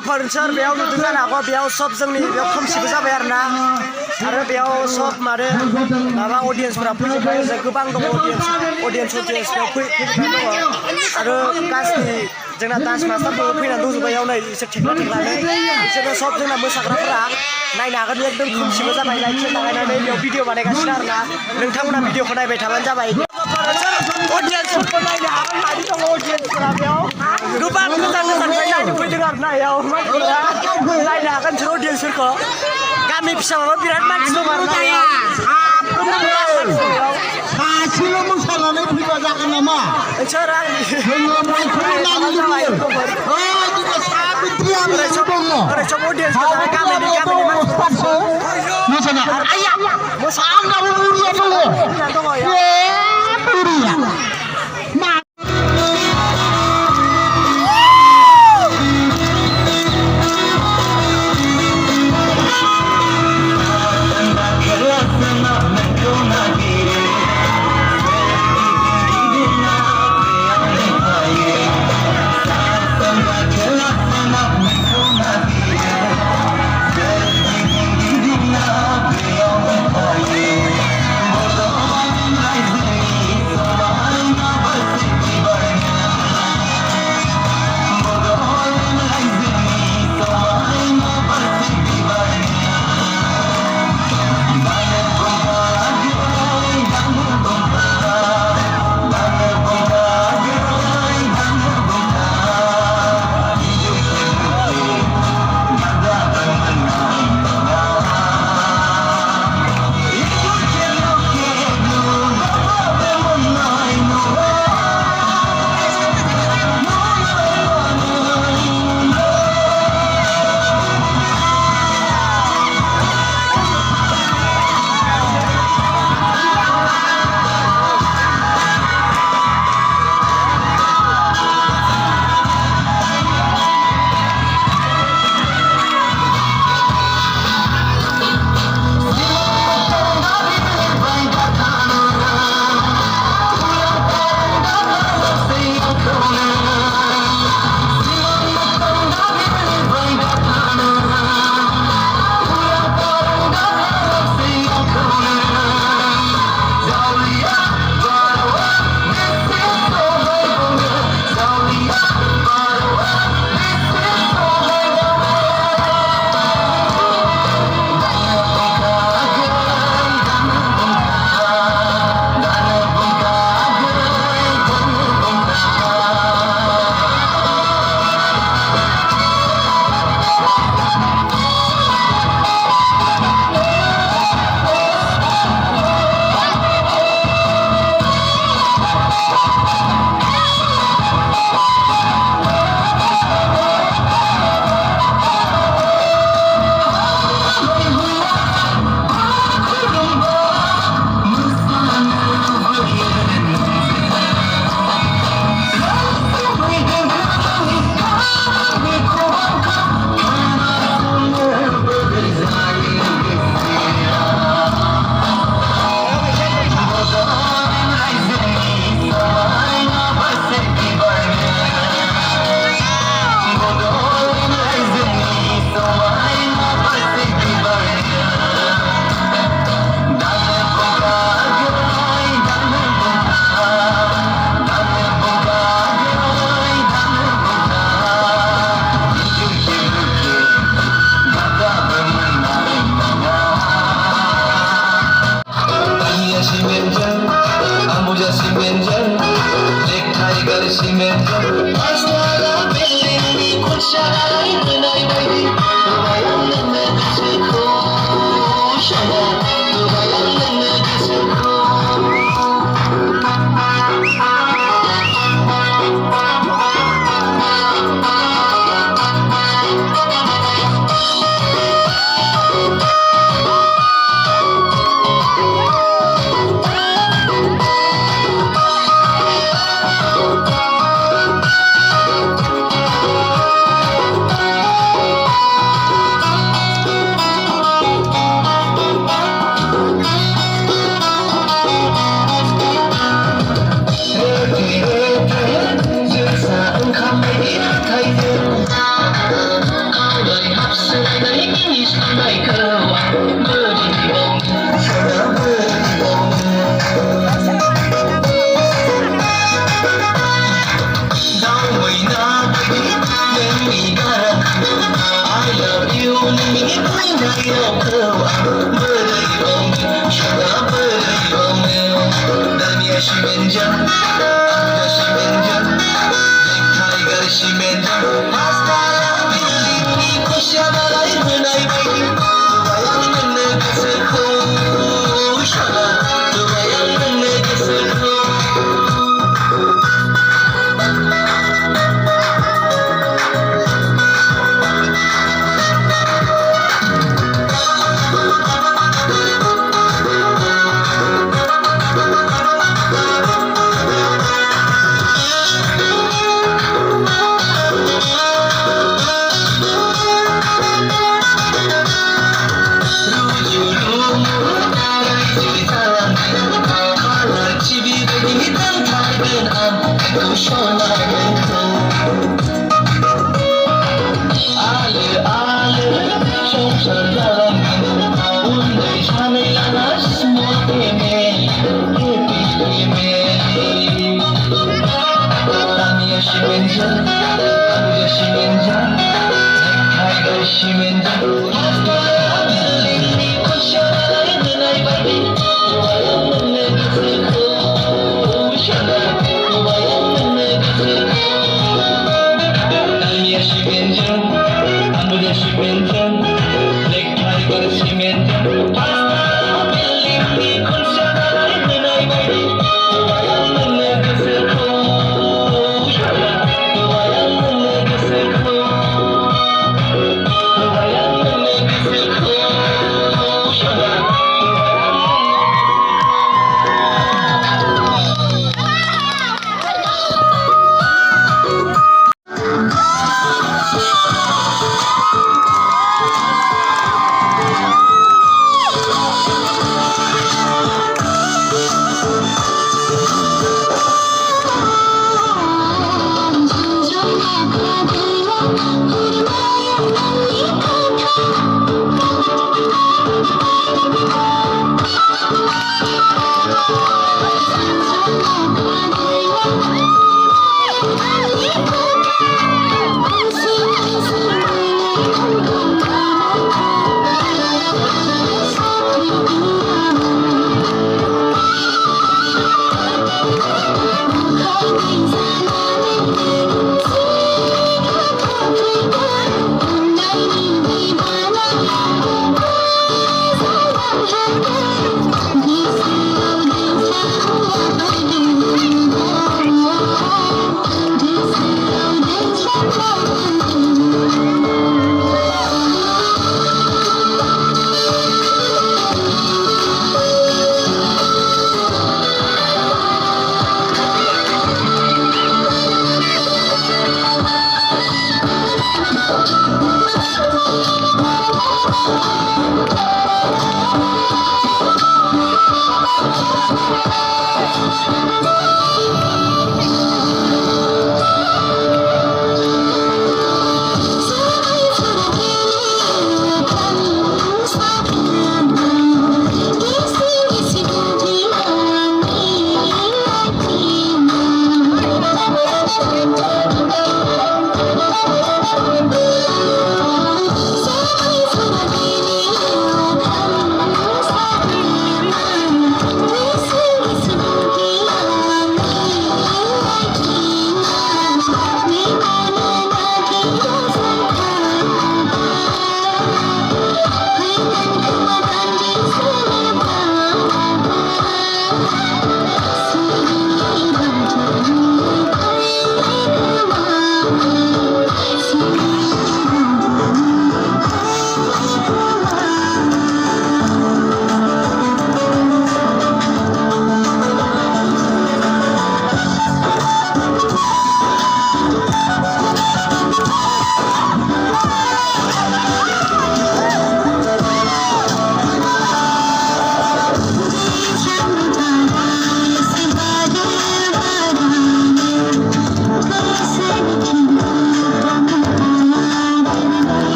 लोगोफोर सोर बेयाव नुदों जानो हागौ बेयाव सब जोंनि बेयाव खोमसिबो जाबाय आरोना आरो बेयाव सब माने माबा अडियेन्सफोरा फैजोब्बाय गोबां दङ अडियेन्स बेयाव फैजोबनाय दङ आरो गासै जोंना डान्स मास्टारफोरबो फैनानै दंजोबबाय बेयाव नै इसोर थेख्ला थेख्लानो बिसोरो सब जोंना मोसाग्राफोरा नायनो हागोन एकदम खोमसिबो जाबाय लाइट लागायनानै बेयाव भिडिअ बानायगासिनो आरोना नोंथांमोना भिडिअखौ नायबाय थाबानो जाबाय अडियेन्सफोरखौ नायनो हागोन बायदि दङ अडियेन्सफोरा बेयाव गोबां गोजान गोजाननिफ्राय नायनो फैदों आरोना बेयाव मानसिफोरा नायनो हागोन बिसोर अडियेन्सफोरखौ गामि फिसाबाबो बिराद मानसि दं आरोना सासेल' मोसानानै फैबा जागोन नामा सोर आंनि जोङो बयखौबो नायनो लुबैयो जोङो साबित्रि आंनि दङ ओरै सब अडियेन्सफोर जाबाय गामिनि मोसाना आंनाबो बुरिया दङ बुरिया 시민정 남자 시민정 넥타이가 시민정 파스타랑 빌링이 쿠샤나가 있는 아이바이 누가야 내게 슬퍼 샤나 누가야 내게 슬퍼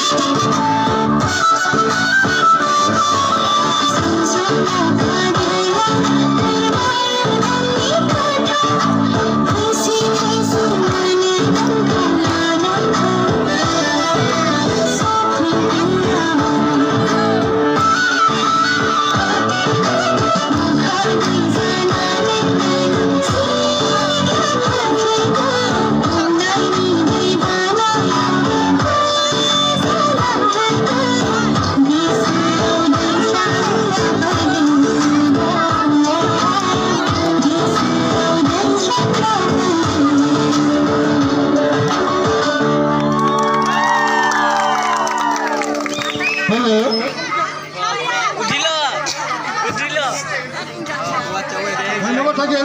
Hello. উঠিল উঠিল ধন্যবাদ থাকেন